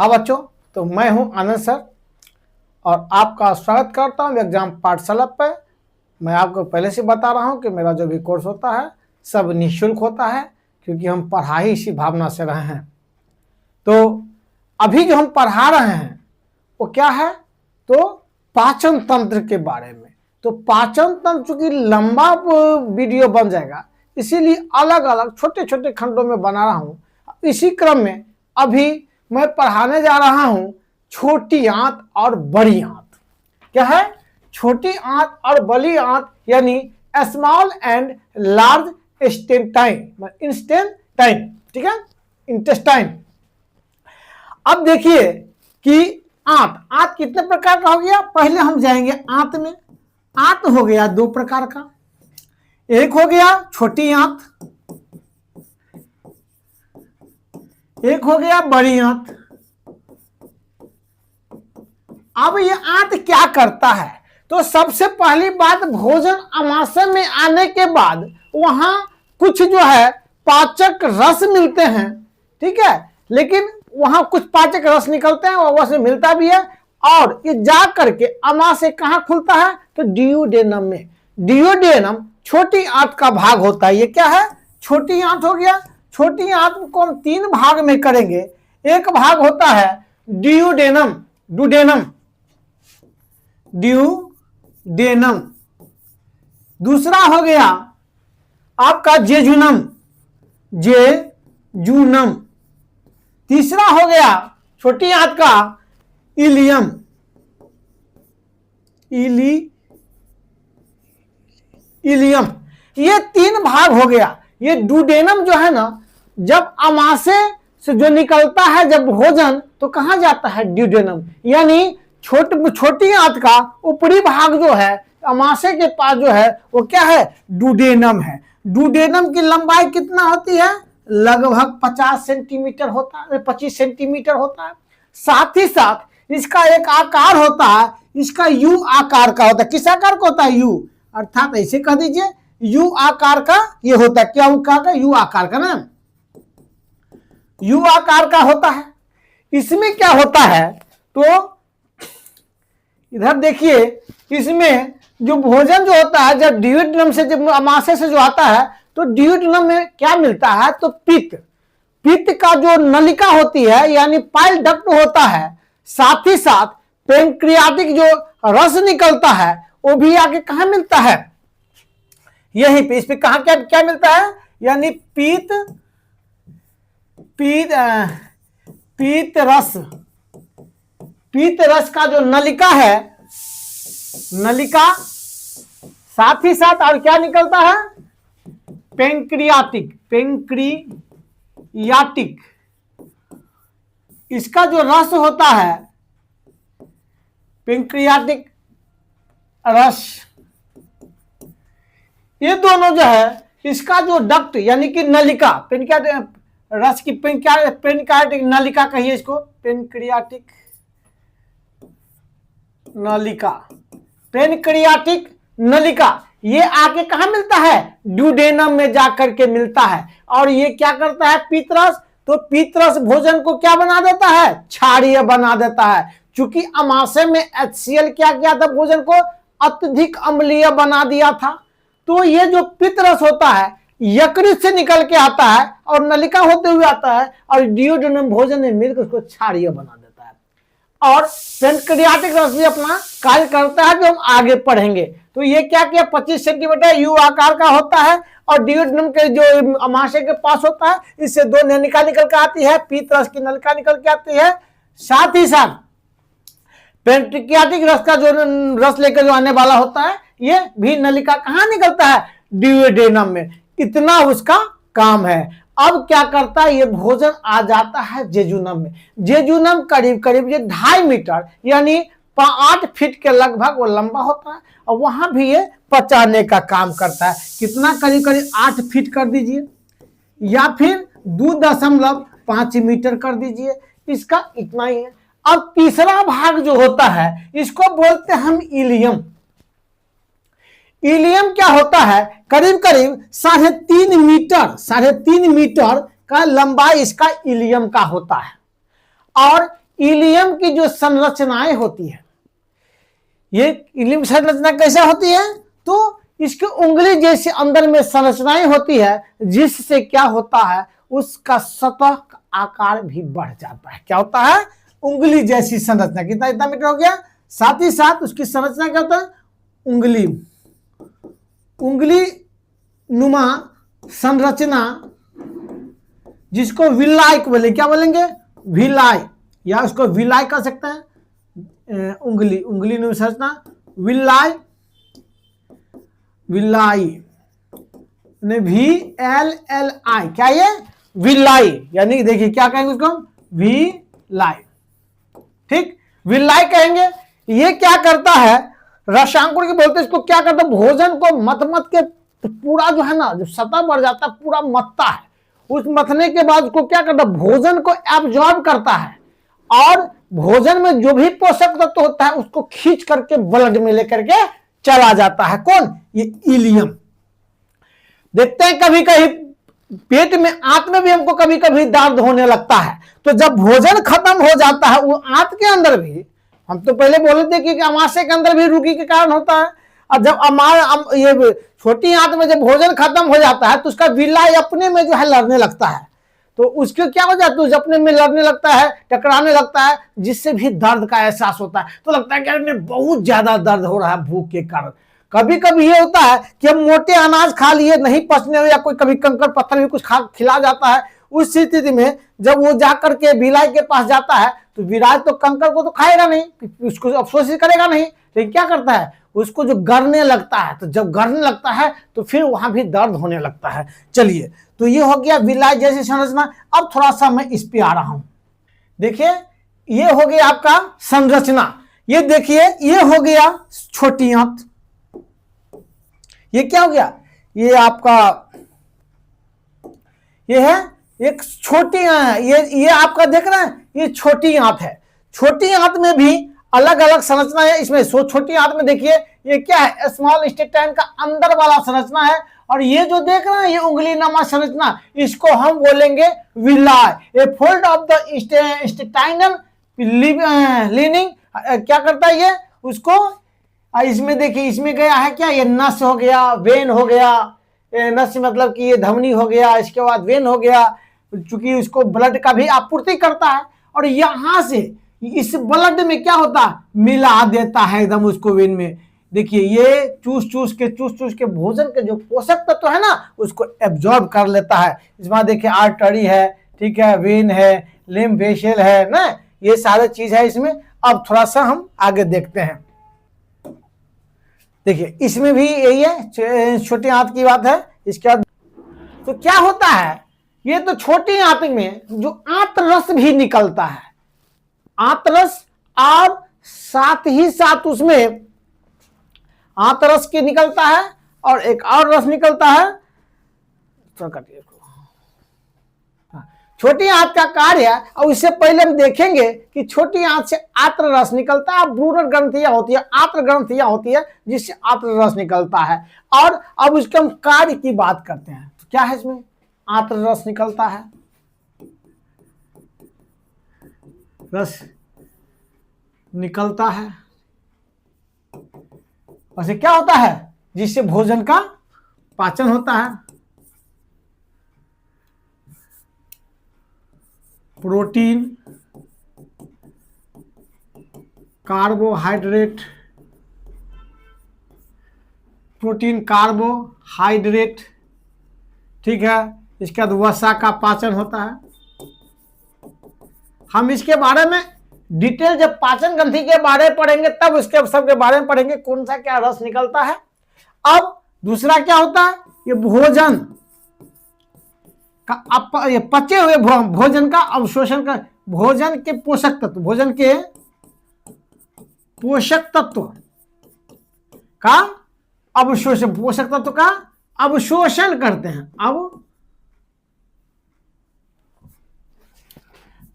हाँ बच्चों, तो मैं हूं आनंद सर और आपका स्वागत करता हूं एग्जाम पाठशाला पर। मैं आपको पहले से बता रहा हूं कि मेरा जो भी कोर्स होता है सब निःशुल्क होता है, क्योंकि हम पढ़ाई इसी भावना से रहे हैं। तो अभी जो हम पढ़ा रहे हैं वो क्या है, तो पाचन तंत्र के बारे में। तो पाचन तंत्र चूंकि लंबा वीडियो बन जाएगा, इसीलिए अलग अलग छोटे छोटे खंडों में बना रहा हूं। इसी क्रम में अभी मैं पढ़ाने जा रहा हूं छोटी आंत और बड़ी आंत। क्या है? छोटी आंत और बड़ी आंत, यानी स्मॉल एंड लार्ज इंटेस्टाइन। ठीक है, इंटेस्टाइन। अब देखिए कि आंत कितने प्रकार का हो गया। पहले हम जाएंगे आंत में। आंत हो गया दो प्रकार का, एक हो गया छोटी आंत, एक हो गया बड़ी आंत। अब ये आंत क्या करता है, तो सबसे पहली बात, भोजन आमाशय में आने के बाद वहां कुछ जो है पाचक रस मिलते हैं। ठीक है, लेकिन वहां कुछ पाचक रस निकलते हैं और वह मिलता भी है, और ये जा करके आमाशय कहां खुलता है, तो डियोडेनम में। डियोडेनम छोटी आंत का भाग होता है। ये क्या है? छोटी आंत हो गया। छोटी आंत को हम तीन भाग में करेंगे। एक भाग होता है डियोडेनम, ड्यूडेनम। दूसरा हो गया आपका जेजुनम। तीसरा हो गया छोटी आंत का इलियम। ये तीन भाग हो गया। ये डुडेनम जो है ना, जब आमाशय से जो निकलता है जब भोजन, तो कहां जाता है? ड्यूडेनम। यानी छोटी आंत का ऊपरी भाग जो है आमाशय के पास जो है वो क्या है? डुडेनम है। डुडेनम की लंबाई कितना होती है? लगभग 50 सेंटीमीटर होता है, 25 सेंटीमीटर होता है। साथ ही साथ इसका एक आकार होता है, इसका यू आकार का होता है। किस आकार का होता है? यू, अर्थात ऐसे कह दीजिए यू आकार का ये होता है। क्या आकार का? यू आकार का ना, यू आकार का होता है। इसमें क्या होता है, तो इधर देखिए, इसमें जो भोजन जो होता है जब डियोडेनम से, जब आमाशय से जो आता है, तो डियोडेनम में क्या मिलता है, तो पित्त का जो नलिका होती है, यानी पाइल डक्ट होता है। साथ ही साथ पेनक्रियाटिक जो रस निकलता है वो भी आगे कहां मिलता है? यहीं पे। इस पे कहां क्या मिलता है, यानी पीत रस का जो नलिका है, नलिका, साथ ही साथ और क्या निकलता है? पेंक्रियाटिक। इसका जो रस होता है, पेंक्रियाटिक रस, ये दोनों जो है, इसका जो डक्ट यानी कि नलिका, रस की पेनक्रियाटिक नलिका कहिए इसको, पेनक्रियाटिक नलिका, ये आके कहां मिलता है? ड्यूडेनम में जाकर के मिलता है। और ये क्या करता है? पीतरस। तो पीतरस भोजन को क्या बना देता है? क्षारीय बना देता है। चूंकि आमाशय में HCl क्या किया था? भोजन को अत्यधिक अम्लीय बना दिया था। तो ये जो पित्तरस होता है यकृत से निकल के आता है और नलिका होते हुए आता है, और डियोडेनम भोजन में मिलकर उसको क्षारीय बना देता है। और पेनक्रियाटिक रस भी अपना कार्य करता है, जो हम आगे पढ़ेंगे। तो ये क्या किया? 25 सेंटीमीटर यू आकार का होता है, और डियोडेनम के जो आमाशय के पास होता है, इससे दो नलिका निकल के आती है, पित्तरस की नलिका निकल के आती है। साथ ही साथ पेनक्रियाटिक रस का जो रस लेकर जो आने वाला होता है, ये भी नलिका कहां निकलता है? डियोडेनम में। इतना उसका काम है। अब क्या करता है? ये भोजन आ जाता है जेजुनम में। जेजुनम करीब ये 2.5 मीटर यानी 8 फीट के लगभग वो लंबा होता है, और वहां भी ये पचाने का काम करता है। कितना? करीब 8 फीट कर दीजिए, या फिर 2.5 मीटर कर दीजिए। इसका इतना ही है। अब तीसरा भाग जो होता है, इसको बोलते हैं हम इलियम। इलियम क्या होता है? करीब 3.5 मीटर का लंबाई इसका इलियम का होता है। और इलियम की जो संरचनाएं होती है, ये इलियम संरचना कैसा होती है, तो इसकी उंगली जैसे अंदर में संरचनाएं होती है, जिससे क्या होता है, उसका सतह का आकार भी बढ़ जाता है। क्या होता है, उंगली जैसी संरचना। कितना इतना मीटर हो गया, साथ ही साथ उसकी संरचना क्या होता है, उंगली नुमा संरचना, जिसको विलाय बोले, क्या बोलेंगे, विलाय, या उसको विलाय कह सकते हैं, उंगली नुमा संरचना, विलाय VLLI, क्या ये, विलाई, यानी देखिए क्या कहेंगे उसको, विलाई, ठीक, विलाई कहेंगे। ये क्या करता है, रसांकुर के बोलते हैं इसको, क्या करता है, भोजन को मत के पूरा जो है ना, जो सतह बढ़ जाता है, पूरा मथता है। उस मथने के बाद उसको क्या करता है, भोजन को एब्जॉर्ब करता है, और भोजन में जो भी पोषक तत्व होता है उसको खींच करके ब्लड में लेकर के चला जाता है। कौन, ये इलियम। देखते हैं कभी कभी पेट में, आंत में भी हमको कभी कभी दर्द होने लगता है, तो जब भोजन खत्म हो जाता है, वो आंत के अंदर भी, हम तो पहले बोले थे कि अमाशय के अंदर भी रुकी के कारण होता है, और जब ये छोटी आंत में जब भोजन खत्म हो जाता है, तो उसका विलाय अपने में जो है लड़ने लगता है, तो उसके क्या हो जाता है, अपने में लड़ने लगता है, टकराने लगता है, जिससे भी दर्द का एहसास होता है। तो लगता है कि यार बहुत ज्यादा दर्द हो रहा है भूख के कारण। कभी कभी ये होता है कि हम मोटे अनाज खा लिए, नहीं पचने हो, या कोई कभी कंकड़ पत्थर भी कुछ खिला जाता है, उस स्थिति में जब वो जाकर के विलाय के पास जाता है, तो विलाय तो कंकड़ को तो खाएगा नहीं, उसको अफसोस करेगा नहीं, लेकिन क्या करता है, उसको जो गड़ने लगता है, तो जब गड़ने लगता है तो फिर वहां भी दर्द होने लगता है। चलिए, तो ये हो गया विलाय जैसी संरचना। अब थोड़ा सा मैं इस पे आ रहा हूं, देखिए ये हो गया आपका संरचना। ये देखिए ये हो गया छोटी आंत, ये क्या हो गया, ये आपका ये है एक छोटी, ये आपका देख रहे हैं, ये छोटी आंत है। छोटी आंत में भी अलग अलग संरचना है। इसमें छोटी आंत में देखिए ये क्या है, स्मॉल इंटेस्टाइन का अंदर वाला संरचना है, और ये जो देख रहे हैं ये उंगली नमा संरचना, इसको हम बोलेंगे villi. A fold of the intestinal lining क्या करता है ये उसको, इसमें देखिए इसमें गया है क्या, ये नस हो गया, वेन हो गया, नस मतलब कि ये धमनी हो गया, इसके बाद वेन हो गया, चूंकि उसको ब्लड का भी आपूर्ति करता है, और यहां से इस ब्लड में क्या होता है, मिला देता है एकदम उसको वेन में। देखिए ये चूस चूस के भोजन के जो पोषक तत्व है ना, उसको एब्जॉर्ब कर लेता है। इसमें देखिए आर्टरी है, ठीक है, वेन है, लिम्फ वेसल है ना, ये सारे चीज है इसमें। अब थोड़ा सा हम आगे देखते हैं, देखिए इसमें भी यही है, छोटी आंत की बात है। इसके बाद तो क्या होता है, ये तो छोटी आंत में जो आंत रस भी निकलता है, आंत रस, और साथ ही साथ उसमें आंत रस के निकलता है, और एक और रस निकलता है, छोटी आंत का कार्य। और इससे पहले हम देखेंगे कि छोटी आंत से आंत्र रस निकलता है, ब्रूनर ग्रंथियां होती है, आंत्र ग्रंथियां होती है, जिससे आंत्र रस निकलता है। और अब उसके हम कार्य की बात करते हैं, तो क्या है इसमें, आंत्र रस निकलता है, रस निकलता है, और क्या होता है, जिससे भोजन का पाचन होता है। प्रोटीन, कार्बोहाइड्रेट, प्रोटीन कार्बोहाइड्रेट, ठीक है, इसके बाद वसा का पाचन होता है। हम इसके बारे में डिटेल जब पाचन ग्रंथि के बारे में पढ़ेंगे तब उसके सबके बारे में पढ़ेंगे, कौन सा क्या रस निकलता है। अब दूसरा क्या होता है, ये भोजन का ये पचे हुए भोजन का अवशोषण का, भोजन के पोषक तत्व, भोजन के पोषक तत्व का अवशोषण, पोषक तत्व का अवशोषण करते हैं। अब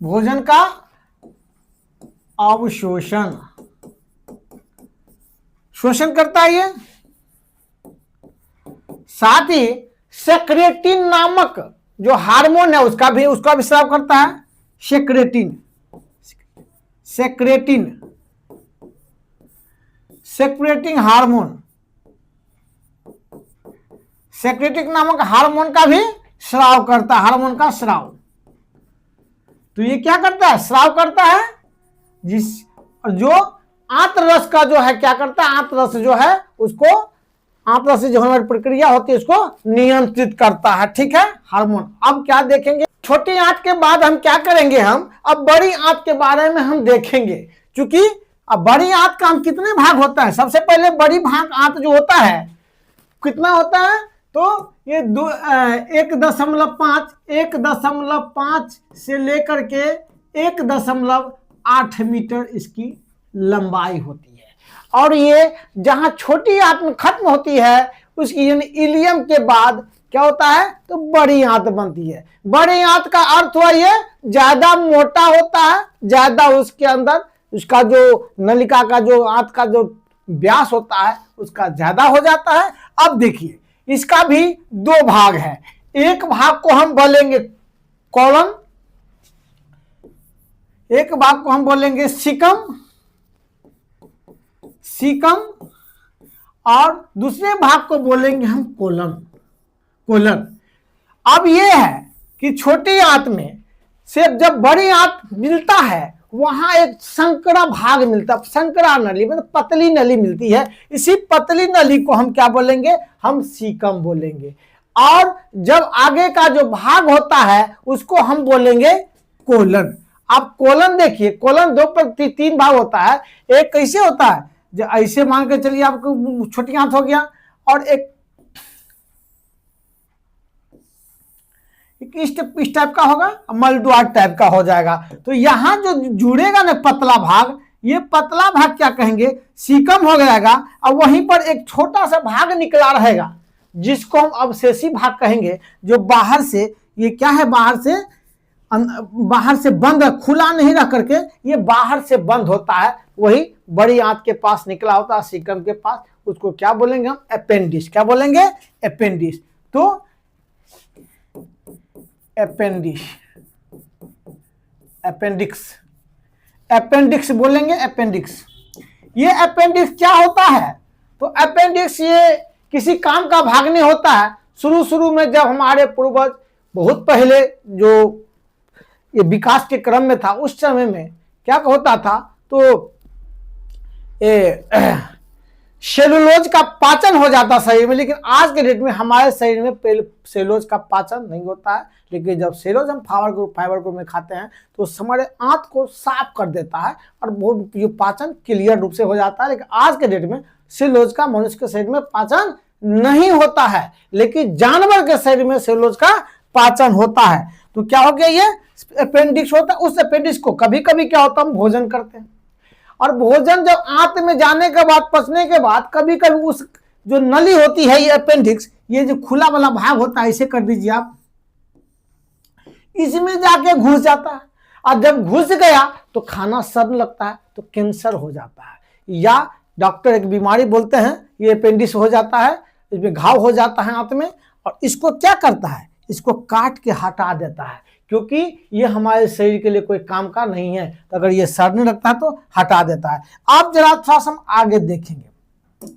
भोजन का अवशोषण, शोषण करता है ये। साथ ही सेक्रेटिन नामक जो हार्मोन है उसका भी स्राव करता है, secretin. Secretin, secreting hormone, secretin नामक हार्मोन का भी स्राव करता है, हार्मोन का स्राव। तो ये क्या करता है, स्राव करता है, जिस जो आंतररस का जो है क्या करता है, आंतररस जो है उसको, आंतररस से जो हमारी प्रक्रिया होती है उसको नियंत्रित करता है, ठीक है, हार्मोन। अब क्या देखेंगे, छोटी आंत के बाद हम क्या करेंगे, हम अब बड़ी आंत के बारे में हम देखेंगे। क्योंकि अब बड़ी आंत का हम कितने भाग होता है, सबसे पहले बड़ी भाग आंत जो होता है कितना होता है, तो ये 1.5 से लेकर के 1.8 मीटर इसकी लंबाई होती है। और ये जहां छोटी आंत में खत्म होती है उसकी यानी इलियम के बाद क्या होता है, तो बड़ी आंत बनती है। बड़ी आंत का अर्थ हुआ ये ज्यादा मोटा होता है, ज्यादा उसके अंदर उसका जो नलिका का जो आंत का जो व्यास होता है उसका ज्यादा हो जाता है। अब देखिए इसका भी दो भाग है, एक भाग को हम बोलेंगे कॉलन, एक भाग को हम बोलेंगे सीकम, सीकम, और दूसरे भाग को बोलेंगे हम कोलन, कोलन। अब यह है कि छोटी आंत में से जब बड़ी आंत मिलता है वहां एक संकरा भाग मिलता है, संकरा नली मतलब पतली नली मिलती है। इसी पतली नली को हम क्या बोलेंगे, हम सीकम बोलेंगे। और जब आगे का जो भाग होता है उसको हम बोलेंगे कोलन। अब कोलन देखिए, कोलन 2/3 भाग होता है। एक कैसे होता है, जो ऐसे मान के चलिए आपको छोटी आंत हो गया, और एक इस टाइप का होगा, मलद्वार टाइप का हो जाएगा। तो यहां जो जुड़ेगा ना पतला भाग, ये पतला भाग क्या कहेंगे, सीकम हो जाएगा। और वहीं पर एक छोटा सा भाग निकला रहेगा जिसको हम अवशेषी भाग कहेंगे, जो बाहर से, ये क्या है, बाहर से बंद, खुला नहीं रख करके ये बाहर से बंद होता है, वही बड़ी आंत के पास निकला होता है, सीकम के पास। उसको क्या बोलेंगे हम, अपेंडिक्स। क्या बोलेंगे, अपेंडिक्स। तो अपेंडिक्स, अपेंडिक्स, अपेंडिक्स बोलेंगे, अपेंडिक्स। ये अपेंडिक्स क्या होता है, तो अपेंडिक्स ये किसी काम का भाग नहीं होता है। शुरू में जब हमारे पूर्वज बहुत पहले जो ये विकास के क्रम में था, उस समय में क्या होता था, तो सेलुलोज का पाचन हो जाता शरीर में। लेकिन आज के डेट में हमारे शरीर में सेलुलोज का पाचन नहीं होता है। लेकिन जब सेलुलोज हम फाइबर ग्रुप में खाते हैं तो हमारे आंत को साफ कर देता है और वो ये पाचन क्लियर रूप से हो जाता है। लेकिन आज के डेट में सेलुलोज का मनुष्य के शरीर में पाचन नहीं होता है, लेकिन जानवर के शरीर में सेलुलोज का पाचन होता है। तो क्या हो गया, ये अपेंडिक्स होता है। उस अपेंडिक्स को कभी कभी क्या होता है, हम भोजन करते हैं, और भोजन जब आंत में जाने के बाद, पचने के बाद, कभी कभी उस जो नली होती है, ये अपेंडिक्स, ये जो खुला वाला भाग होता है, इसे कर दीजिए आप, इसमें जाके घुस जाता है। और जब घुस गया तो खाना सड़ने लगता है, तो कैंसर हो जाता है। या डॉक्टर एक बीमारी बोलते हैं, ये अपेंडिक्स हो जाता है, इसमें घाव हो जाता है आंत में, और इसको क्या करता है, इसको काट के हटा देता है, क्योंकि ये हमारे शरीर के लिए कोई काम का नहीं है। तो अगर ये सड़ने लगता है तो हटा देता है। आप जरा थोड़ा सा हम आगे देखेंगे।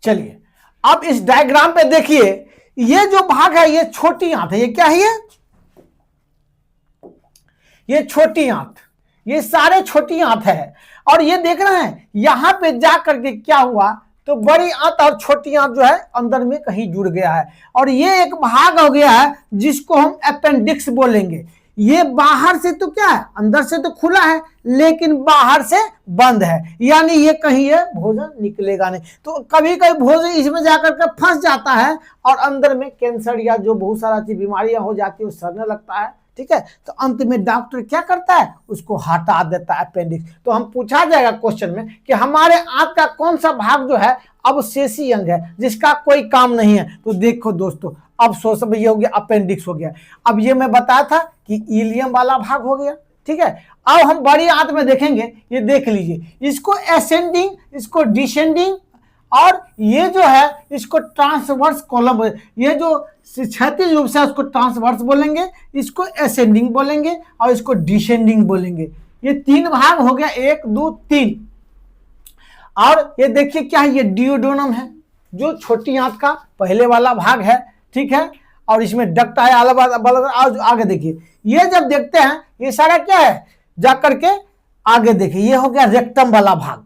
चलिए अब इस डायग्राम पे देखिए, ये जो भाग है ये छोटी आंत है। ये क्या है, ये छोटी आंत, ये सारे छोटी आंत है। और ये देख रहे हैं यहां पे जा करके क्या हुआ, तो बड़ी आंत और छोटी आंत जो है अंदर में कहीं जुड़ गया है, और ये एक भाग हो गया है जिसको हम अपेंडिक्स बोलेंगे। ये बाहर से तो क्या है, अंदर से तो खुला है लेकिन बाहर से बंद है, यानी ये कहीं ये भोजन निकलेगा नहीं। तो कभी कभी भोजन इसमें जाकर के फंस जाता है और अंदर में कैंसर या जो बहुत सारा चीज बीमारियां हो जाती है, वो सड़ने लगता है। ठीक है, तो अंत में डॉक्टर क्या करता है, उसको हटा देता है अपेंडिक्स। तो हम पूछा जाएगा क्वेश्चन में कि हमारे आंत का कौन सा भाग जो है अवशेषी अंग है, जिसका कोई काम नहीं है। तो देखो दोस्तों, अब सोच ये हो गया, अपेंडिक्स हो गया। अब ये मैं बताया था कि इलियम वाला भाग हो गया। ठीक है, अब हम बड़ी आंत में देखेंगे, ये देख लीजिए, इसको असेंडिंग, इसको डिसेंडिंग, और ये जो है इसको ट्रांसवर्स कॉलम, ये जो क्षैतिज रूप से उसको ट्रांसवर्स बोलेंगे, इसको असेंडिंग बोलेंगे और इसको डिसेंडिंग बोलेंगे। ये 3 भाग हो गया, 1 2 3। और ये देखिए क्या है, ये डियोडेनम है, जो छोटी आंत का पहले वाला भाग है, ठीक है। और इसमें डक्ट है आगे देखिए, ये जब देखते हैं ये सारा क्या है, जाकर के आगे देखिए ये हो गया रेक्टम वाला भाग।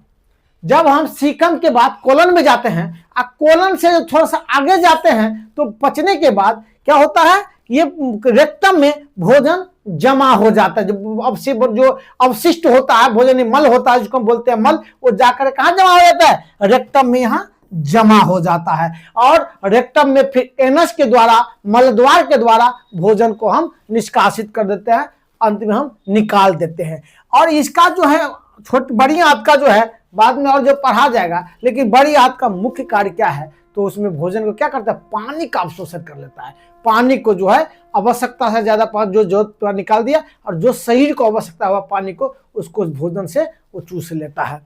जब हम सीकम के बाद कोलन में जाते हैं, कोलन से थोड़ा सा आगे जाते हैं तो पचने के बाद क्या होता है, ये रेक्टम में भोजन जमा हो जाता है। जो अवशिष्ट होता है भोजन में, मल होता है जिसको हम बोलते हैं मल, वो जाकर कहां जमा हो जाता है, रेक्टम में यहां जमा हो जाता है। और रेक्टम में फिर एनस के द्वारा, मलद्वार के द्वारा भोजन को हम निष्कासित कर देते हैं, अंत में हम निकाल देते हैं। और इसका जो है बड़ी आंत का जो है बाद में और जो पढ़ा जाएगा, लेकिन बड़ी आंत का मुख्य कार्य क्या है, तो उसमें भोजन को क्या करता है, पानी का अवशोषण कर लेता है। पानी को जो है आवश्यकता से ज्यादा जो जरूरत निकाल दिया, और जो शरीर को आवश्यकता हुआ पानी को, उसको भोजन से वो चूस लेता है।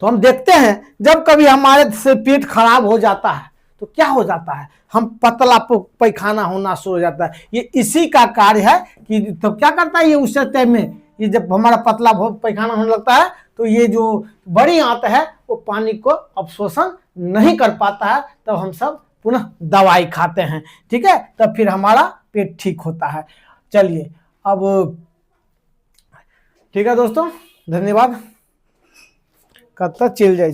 तो हम देखते हैं जब कभी हमारे से पेट खराब हो जाता है तो क्या हो जाता है, हम पतला पैखाना होना शुरू हो जाता है। ये इसी का कार्य है कि तो क्या करता है ये, उस टाइम में ये जब हमारा पतला पैखाना होने लगता है तो ये जो बड़ी आंत है वो पानी को अवशोषण नहीं कर पाता है, तब हम सब पुनः दवाई खाते हैं, ठीक है, तब फिर हमारा पेट ठीक होता है। चलिए अब ठीक है दोस्तों, धन्यवाद। कब तक चल जाए।